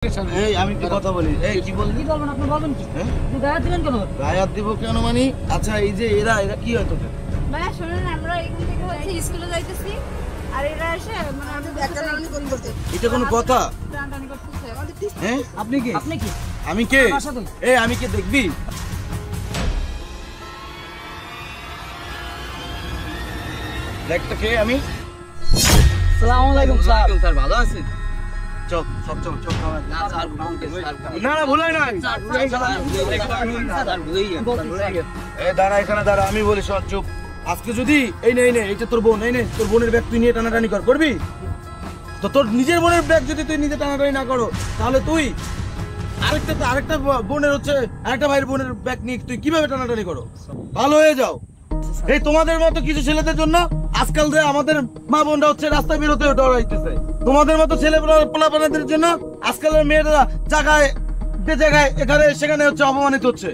এই আমি কি কথা বলি, এই কি বললি? কি বলবেন আপনি, বলবেন কি? আপনি গায়ে দিবেন কেন? গায়ে হাত দিব কেন মানে? আচ্ছা এই যে এরা কি হয় তোদের? ভাইয়া শুনুন, আমরা এখান থেকে হচ্ছে স্কুলে যাইতেছি আর এরা এসে মানে আমাদের একটা রানি করতেছে। এটা কোনো কথা? টানাটানি করতেছে। হ্যাঁ আপনি কি? আপনি কি? আমি কে? আমার সাথে। এই আমি কে দেখবি? দেখতে কে আমি? আসসালামু আলাইকুম স্যার। স্যার ভালো আছেন? চল সব চল চল খাওয়া। না স্যার না না ভুলাই নাই। এই দাঁড়া এখানে দাঁড়া, আমি বলি শোন চুপ। আজকে যদি এই নে এইটা তোর বোন, এই নে তোর বোনের ব্যাগ তুই নিয়ে টানাটানি করবি? তো তোর নিজের বোনের ব্যাগ যদি তুই নিজে টানাটানি না করো তাহলে তুই আরেকটা বোনের হচ্ছে আরেকটা ভাইয়ের বোনের ব্যাগ নিয়ে তুই কিভাবে টানাটানি করো? ভালো হয়ে যাও। এই তোমাদের মতো কিছু ছেলেদের জন্য আজকাল যে আমাদের মা বোনরা হচ্ছে রাস্তায় বেরোতে ডরাইতেছে। তোমাদের মতো ছেলে পোলাপানাদের জন্য আজকালের মেয়েরা জায়গায় এখানে সেখানে হচ্ছে অপমানিত হচ্ছে।